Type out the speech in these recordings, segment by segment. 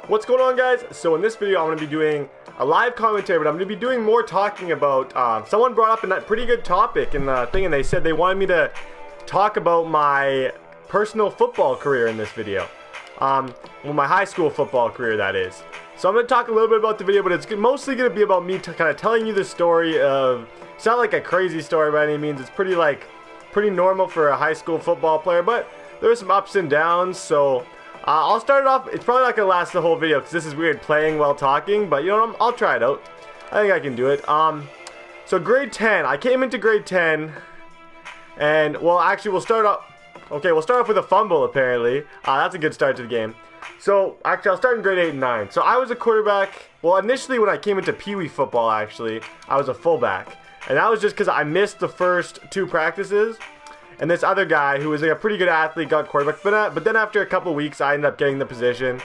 What's going on, guys? So in this video I'm going to be doing a live commentary, but I'm going to be doing more talking about someone brought up a pretty good topic in the thing, and they said they wanted me to talk about my personal football career in this video. Well, my high school football career, that is. So I'm going to talk a little bit about the video, but it's mostly going to be about me kind of telling you the story of, it's not like a crazy story by any means, it's pretty normal for a high school football player, but there's some ups and downs. So I'll start it off. It's probably not going to last the whole video because this is weird playing while talking, but you know, I'll try it out. I think I can do it. So grade 10, I came into grade 10, and well, actually we'll start off with a fumble apparently. That's a good start to the game. So actually I'll start in grade 8 and 9. So I was a quarterback. Well, initially when I came into Pee Wee football, actually I was a fullback, and that was just because I missed the first 2 practices. And this other guy, who was like a pretty good athlete, got quarterback. But then after a couple weeks, I ended up getting the position.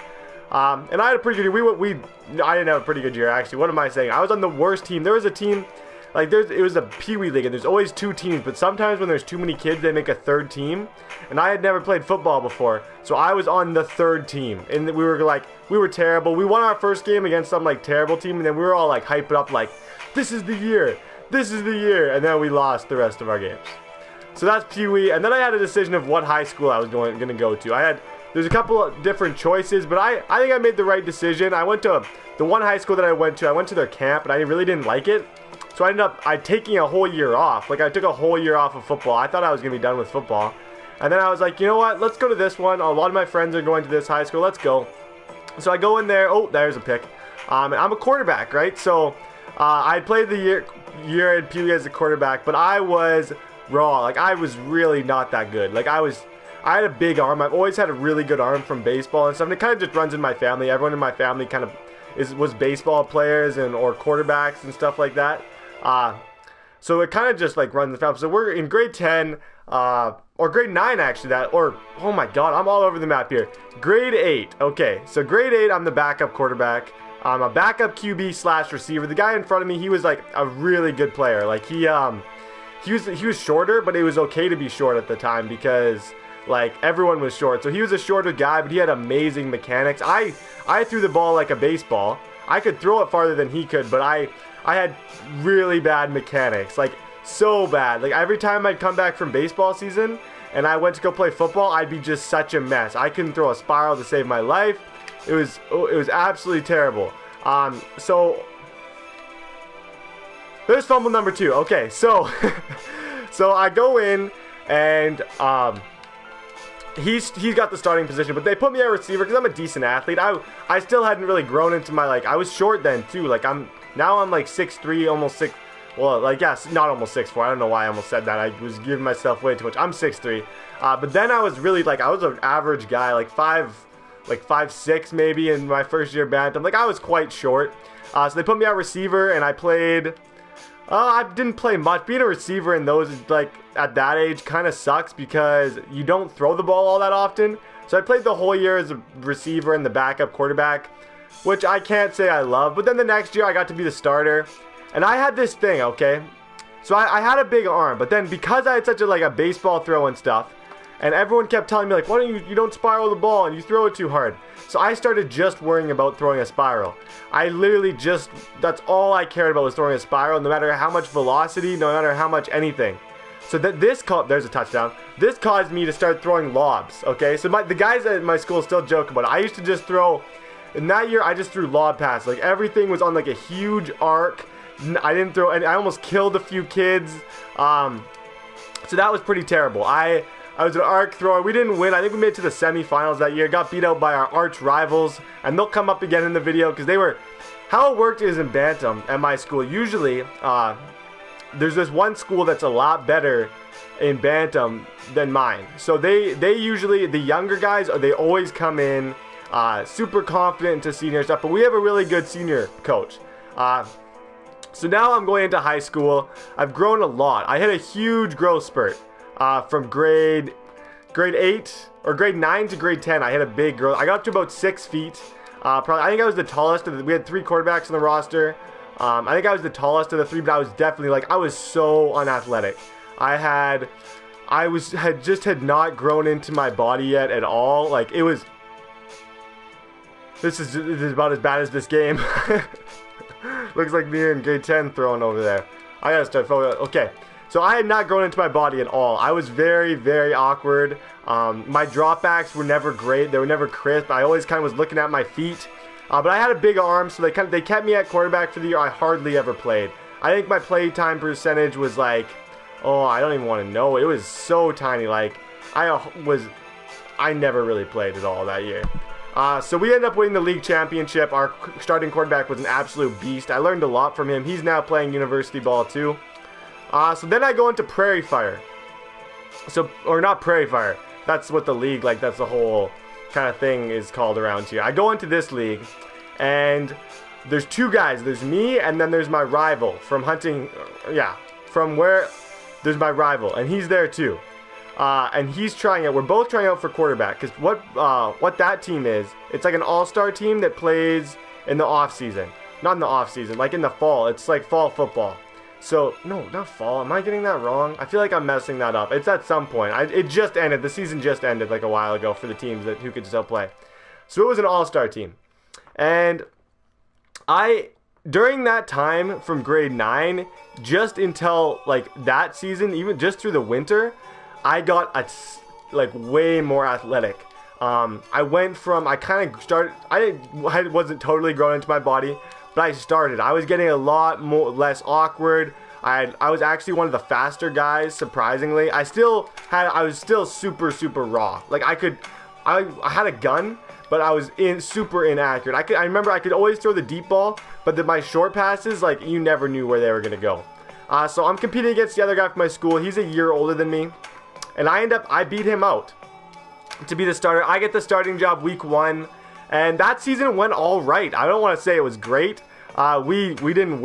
And I had a pretty good year. I didn't have a pretty good year, actually. What am I saying? I was on the worst team. There was a team, like it was a Pee Wee league, and there's always 2 teams. But sometimes when there's too many kids, they make a 3rd team. And I had never played football before, so I was on the 3rd team. And we were terrible. We won our first game against some like terrible team, and then we were all like hyped up, like, this is the year. This is the year. And then we lost the rest of our games. So that's Pee Wee, and then I had a decision of what high school I was going to go to. There's a couple of different choices, but I think I made the right decision. I went to the one high school that I went to their camp, and I really didn't like it. So I ended up taking a whole year off. Like, I took a whole year off of football. I thought I was going to be done with football. And then I was like, you know what, let's go to this one. A lot of my friends are going to this high school. Let's go. So I go in there. Oh, there's a pick. I'm a quarterback, right? So I played the year in Pee Wee as a quarterback, but I was raw. Like, I was really not that good. Like, I had a big arm. I've always had a really good arm from baseball and stuff, and it kind of just runs in my family. Everyone in my family kind of was baseball players or quarterbacks and stuff like that. So it kind of just like runs in the family. So we're in grade 10 or grade 9 actually, oh my god, I'm all over the map here. Grade 8. Okay, so grade 8, I'm the backup quarterback. I'm a backup QB / receiver. The guy in front of me, he was like a really good player. Like, he was shorter, but it was okay to be short at the time because like everyone was short. So he was a shorter guy, but he had amazing mechanics. I threw the ball like a baseball. I could throw it farther than he could, but I had really bad mechanics, like so bad. Like, every time I'd come back from baseball season and I went to go play football, I'd be just such a mess. I couldn't throw a spiral to save my life. It was absolutely terrible. So there's fumble number 2. Okay, so so I go in, and he's got the starting position, but they put me at receiver because I'm a decent athlete. I still hadn't really grown into my, like, I was short then too. Like, I'm like 6'3", almost 6. Well, like, yes, not almost 6'4". I don't know why I almost said that. I was giving myself way too much. I'm 6'3". But then I was really, like, I was an average guy, like 5'6" maybe in my first year bantam. Like, I was quite short. So they put me at receiver, and I played. I didn't play much. Being a receiver in those, like, at that age kind of sucks because you don't throw the ball all that often. So I played the whole year as a receiver and the backup quarterback, which I can't say I love. But then the next year I got to be the starter. And I had this thing, okay? So I had a big arm, but then because I had such a baseball throw and stuff, and everyone kept telling me, like, why don't you don't spiral the ball and you throw it too hard. So I started just worrying about throwing a spiral. I literally that's all I cared about was throwing a spiral, no matter how much velocity, no matter how much anything. So there's a touchdown. This caused me to start throwing lobs, okay? So the guys at my school still joke about it. I used to just throw, in that year, I just threw lob passes. Like, everything was on like a huge arc. I didn't throw any, I almost killed a few kids. So that was pretty terrible. I was an arc thrower. We didn't win. I think we made it to the semifinals that year. Got beat out by our arch rivals, and they'll come up again in the video because they were. How it worked is in bantam at my school. Usually, there's this one school that's a lot better in bantam than mine. So they usually, the younger guys, they always come in super confident into senior stuff. But we have a really good senior coach. So now I'm going into high school. I've grown a lot. I had a huge growth spurt. From grade 8 or grade 9 to grade 10, I had a big growth. I got up to about 6 feet. Probably, I think I was the tallest. We had 3 quarterbacks on the roster. I think I was the tallest of the 3, but I was definitely, I was so unathletic. I had not grown into my body yet at all. Like, it was This is about as bad as this game. Looks like me in grade 10 throwing over there. I gotta start focusing. Okay, so I had not grown into my body at all. I was very, very awkward. My dropbacks were never great. They were never crisp. I always kind of was looking at my feet. But I had a big arm, so they kept me at quarterback for the year. I hardly ever played. I think my play time percentage was like, oh, I don't even want to know. It was so tiny. Like, I never really played at all that year. So we ended up winning the league championship. Our starting quarterback was an absolute beast. I learned a lot from him. He's now playing university ball too. So then I go into Prairie Fire. Or not Prairie Fire. That's what the league, like that's the whole kind of thing is called around here. I go into this league, and there's two guys. There's me, and then there's my rival from hunting. From where there's my rival, and he's there too. And he's trying out. We're both trying out for quarterback. Because what that team is, it's like an all-star team that plays in the off season. Not in the off season, like in the fall. It's like fall football. So no, not fall. Am I getting that wrong? I feel like I'm messing that up. It's at some point. It just ended. The season just ended like a while ago for the teams who could still play. So it was an all-star team, and during that time from grade 9 just until like that season, even just through the winter, I got way more athletic. I went from, I kind of started, I wasn't totally grown into my body, but I was getting a lot less awkward. I was actually one of the faster guys, surprisingly. I was still super, super raw. Like I had a gun, but I was super inaccurate. I remember I could always throw the deep ball, but my short passes, like you never knew where they were going to go. So I'm competing against the other guy from my school. He's a year older than me. And I beat him out to be the starter. I get the starting job week 1. And that season went all right. I don't want to say it was great. We didn't...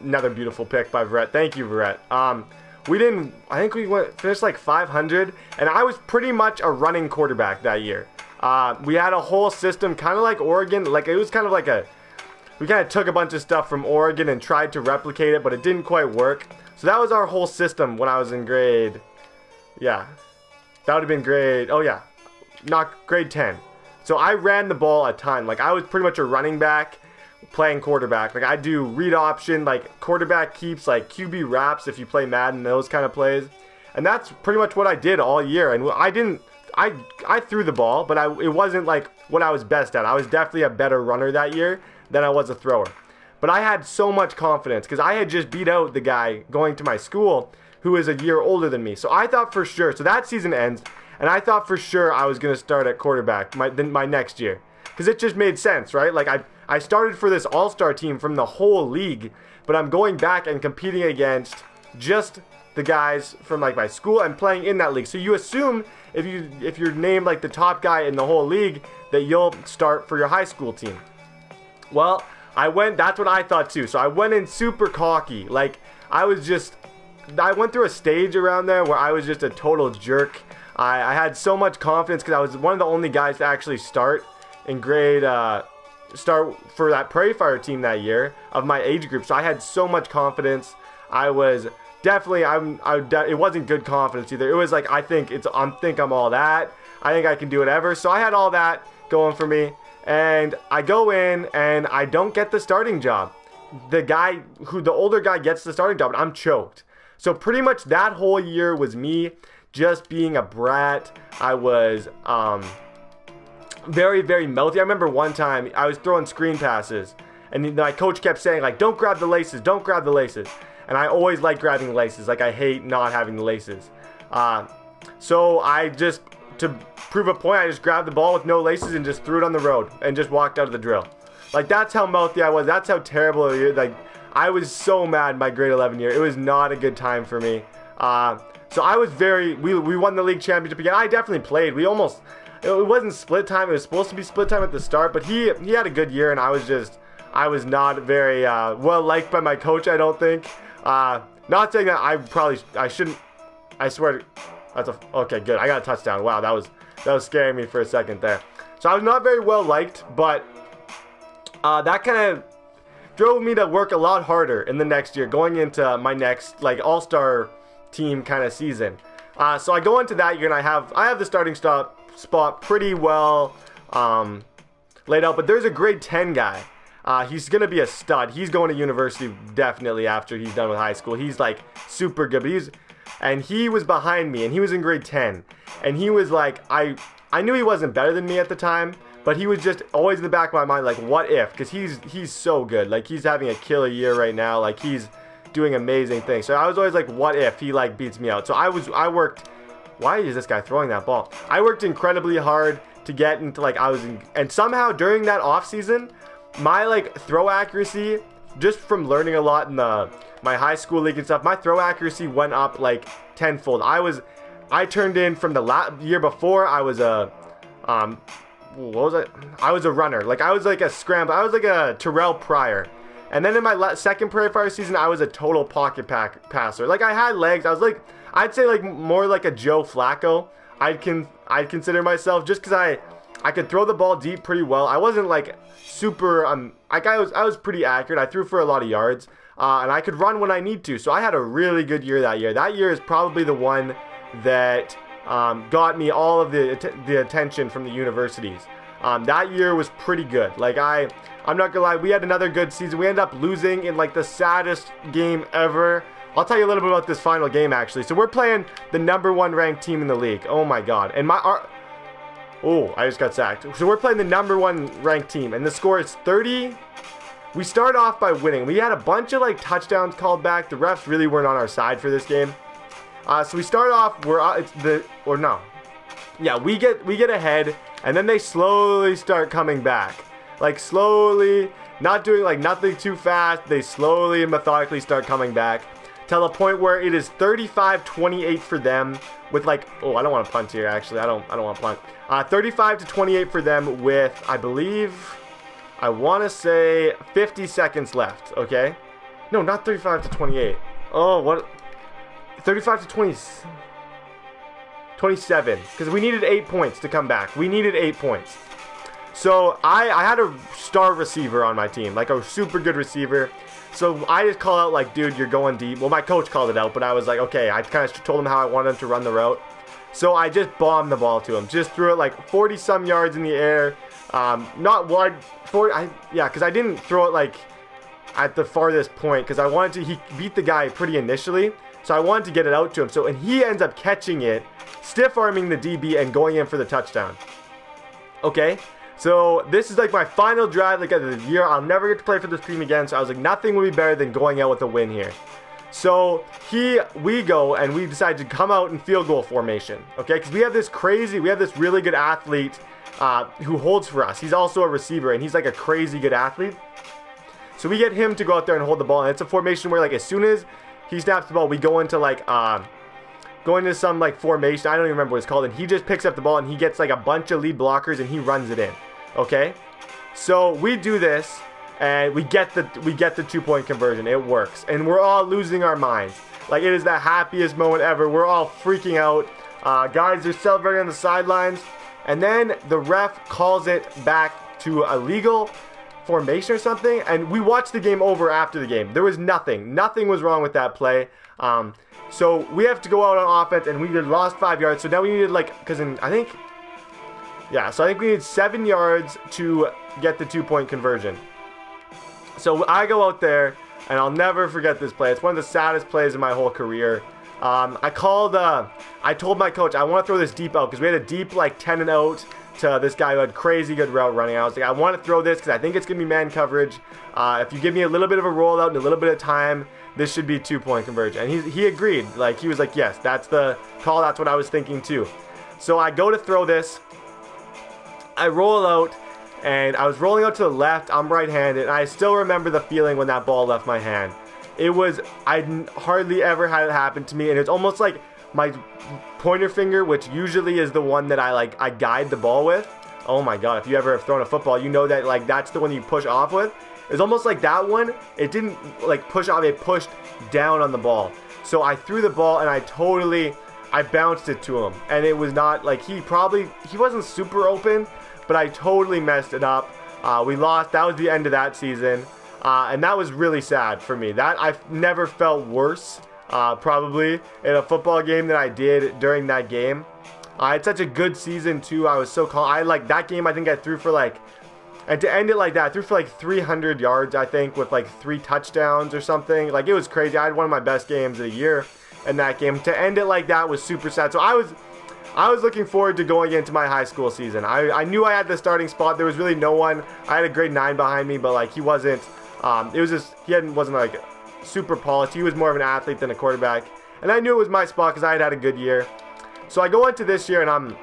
Another beautiful pick by Barrett. Thank you, Barrett. I think we finished like 500. And I was pretty much a running quarterback that year. We had a whole system, kind of like Oregon. Like, it was kind of like we kind of took a bunch of stuff from Oregon and tried to replicate it, but it didn't quite work. So that was our whole system when I was in grade... Yeah, that would have been grade, not grade 10. So I ran the ball a ton. Like, I was pretty much a running back playing quarterback. Like, I do read option, like quarterback keeps, like QB wraps if you play Madden, those kind of plays. And that's pretty much what I did all year. And I threw the ball, but it wasn't like what I was best at. I was definitely a better runner that year than I was a thrower. But I had so much confidence because I had just beat out the guy going to my school who is a year older than me. So I thought for sure, so that season ends, and I thought for sure I was going to start at quarterback my next year. Because it just made sense, right? Like, I started for this all-star team from the whole league, but I'm going back and competing against just the guys from, like, my school and playing in that league. So you assume if you're named, like, the top guy in the whole league, that you'll start for your high school team. Well, that's what I thought, too. So I went in super cocky. Like, I went through a stage around there where I was just a total jerk. I had so much confidence because I was one of the only guys to actually start in start for that Prairie Fire team that year of my age group. So I had so much confidence. I was definitely, it wasn't good confidence either. It was like, I think I'm all that. I think I can do whatever. So I had all that going for me. And I go in and I don't get the starting job. The older guy gets the starting job, and I'm choked. So pretty much that whole year was me just being a brat. I was very, very melty. I remember one time I was throwing screen passes, and my coach kept saying, like, don't grab the laces, don't grab the laces. And I always like grabbing laces. Like, I hate not having the laces. So I just, to prove a point, I just grabbed the ball with no laces and just threw it on the road and just walked out of the drill. Like, that's how mouthy I was. That's how terrible it was. Like, I was so mad my grade 11 year. It was not a good time for me. So I was we won the league championship again. I definitely played. It wasn't split time. It was supposed to be split time at the start, but he had a good year, and I was not very well liked by my coach, I don't think. Not saying that I shouldn't. I swear. Okay, good. I got a touchdown. Wow, that was scaring me for a second there. So I was not very well liked, but that kind of drove me to work a lot harder in the next year, going into my next, like, all-star team kind of season. So I go into that year, and I have the starting spot pretty well laid out. But there's a grade 10 guy. He's going to be a stud. He's going to university definitely after he's done with high school. He's like super good. But and he was behind me, and he was in grade 10. And he was like, I knew he wasn't better than me at the time, but he was just always in the back of my mind, like, what if? Because he's so good. Like, he's having a killer year right now. Like, he's doing amazing things. So I was always like, what if he like beats me out? So I worked. Why is this guy throwing that ball? I worked incredibly hard to get into like and somehow during that off season, my like throw accuracy, just from learning a lot in my high school league and stuff, my throw accuracy went up like tenfold. I turned in from the year before. I was a what was it? I was a runner. Like I was like a scramble. I was like a Terrell Pryor. And then in my second Prairie Fire season, I was a total pocket passer. Like I had legs. I was like, I'd say like more like a Joe Flacco. I'd consider myself, just because I could throw the ball deep pretty well. I wasn't like super like I was pretty accurate. I threw for a lot of yards, and I could run when I need to. So I had a really good year that year. That year is probably the one that got me all of the attention from the universities. That year was pretty good. Like I'm not gonna lie, we had another good season. We ended up losing in like the saddest game ever. I'll tell you a little bit about this final game actually. So we're playing the #1 ranked team in the league. Oh my god. And I just got sacked. So we're playing the #1 ranked team, and the score is 30. We start off by winning. We had a bunch of like touchdowns called back. The refs really weren't on our side for this game. So we start off. We get ahead, and then they slowly start coming back. Like slowly, not doing like nothing too fast. They slowly and methodically start coming back, till the point where it is 35-28 for them with like, I don't want to punt here actually. I don't want to punt. 35-28 for them with, I want to say 50 seconds left, okay? No, not 35-28. Oh, what? 35-20. 27, because we needed 8 points to come back. We needed 8 points. So I had a star receiver on my team, like a super good receiver. So I just call out like, dude, you're going deep. Well, my coach called it out, but I was like, okay. I kind of told him how I wanted him to run the route. So I just bombed the ball to him. Just threw it like 40 some yards in the air. Not wide. Because I didn't throw it like at the farthest point, because he beat the guy pretty initially. So I wanted to get it out to him. And he ends up catching it, stiff arming the DB and going in for the touchdown. Okay. So this is like my final drive like of the year. I'll never get to play for this team again. So I was like, nothing would be better than going out with a win here. So we go and we decide to come out in field goal formation. Okay, because we have this really good athlete who holds for us. He's also a receiver, and he's like a crazy good athlete. So we get him to go out there and hold the ball. And it's a formation where like as soon as he snaps the ball, we go into like some like formation. I don't even remember what it's called. And he just picks up the ball and he gets like a bunch of lead blockers and he runs it in. Okay, so we do this and we get the 2-point conversion. It works, and we're all losing our minds. Like it is the happiest moment ever. We're all freaking out. Guys are celebrating on the sidelines, and then the ref calls it back to a legal formation or something. And we watched the game over after the game. There was nothing was wrong with that play. So we have to go out on offense, and we lost 5 yards. So now we needed so I think we need 7 yards to get the 2-point conversion. So I go out there, and I'll never forget this play. It's one of the saddest plays in my whole career. I told my coach, I want to throw this deep out, because we had a deep like 10 and out to this guy who had crazy good route running. I was like, I want to throw this because I think it's going to be man coverage. If you give me a little bit of a rollout and a little bit of time, this should be 2-point conversion. And he agreed. Like, he was like, yes, that's the call. That's what I was thinking too. So I go to throw this. I roll out, and I was rolling out to the left. I'm right-handed, and I still remember the feeling when that ball left my hand. I hardly ever had it happen to me, and it's almost like my pointer finger, which usually is the one that I guide the ball with. Oh my god, if you ever have thrown a football, you know that like that's the one you push off with. It's almost like that one, it didn't like push off, it pushed down on the ball. So I threw the ball and I bounced it to him, and it was not like he wasn't super open, but I totally messed it up. We lost. That was the end of that season, and that was really sad for me. That I've never felt worse probably in a football game than I did during that game. I had such a good season too. I was so calm. That game, I think I threw for like And to end it like that, I threw for like 300 yards, I think, with like 3 touchdowns or something. Like, it was crazy. I had one of my best games of the year in that game. To end it like that was super sad. So I was looking forward to going into my high school season. I knew I had the starting spot. There was really no one. I had a grade 9 behind me, but like he wasn't. It was just wasn't like super polished. He was more of an athlete than a quarterback, and I knew it was my spot because I had a good year. So I go into this year and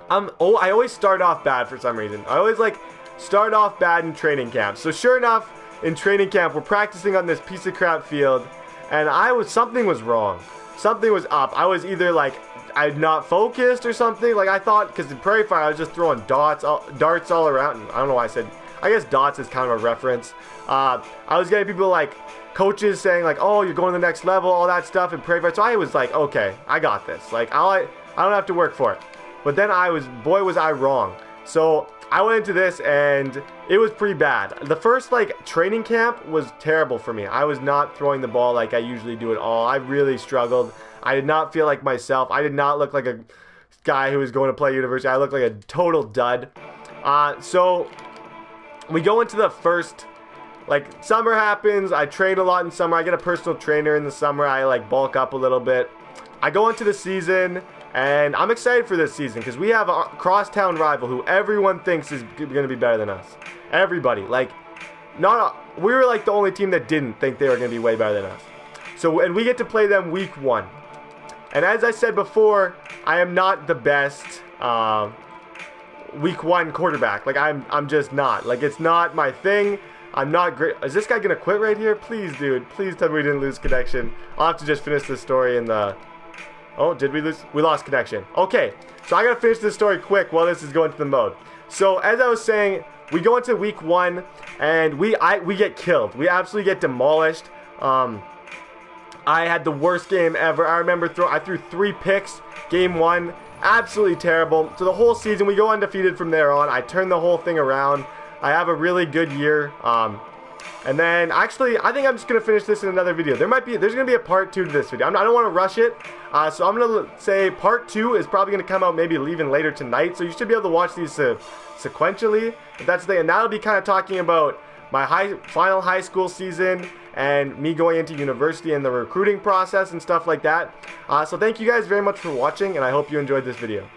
I always start off bad for some reason. I always like start off bad in training camp. So sure enough, in training camp, we're practicing on this piece of crap field, and something was wrong. Something was up. I was either like I'd not focused or something. Like I thought, because in Prairie Fire I was just throwing darts all around. I don't know why I said. I guess dots is kind of a reference. I was getting people like coaches saying like, "Oh, you're going to the next level," all that stuff in Prairie Fire. So I was like, "Okay, I got this. Like I don't have to work for it." But then boy was I wrong. So I went into this and it was pretty bad. The first like training camp was terrible for me. I was not throwing the ball like I usually do at all. I really struggled. I did not feel like myself. I did not look like a guy who was going to play university. I looked like a total dud. So we go into the first, like, summer happens. I train a lot in summer. I get a personal trainer in the summer. I like bulk up a little bit. I go into the season and I'm excited for this season because we have a crosstown rival who everyone thinks is going to be better than us. Everybody. Like, we were like the only team that didn't think they were going to be way better than us. So, and we get to play them week 1. And as I said before, I am not the best week 1 quarterback. Like, I'm just not. Like, it's not my thing. I'm not great. Is this guy going to quit right here? Please, dude. Please tell me we didn't lose connection. I'll have to just finish this story in the... Oh, did we lose? We lost connection. Okay, so I got to finish this story quick while this is going to the mode. So, as I was saying, we go into week 1, and we get killed. We absolutely get demolished. I had the worst game ever. I remember I threw 3 picks game 1. Absolutely terrible. So the whole season, we go undefeated from there on. I turn the whole thing around. I have a really good year. And then, actually, I think I'm just going to finish this in another video. There's going to be a part 2 to this video. I don't want to rush it. So I'm going to say part 2 is probably going to come out maybe even later tonight. So you should be able to watch these sequentially. If that's the thing. And that'll be kind of talking about my final high school season and me going into university and the recruiting process and stuff like that. So thank you guys very much for watching, and I hope you enjoyed this video.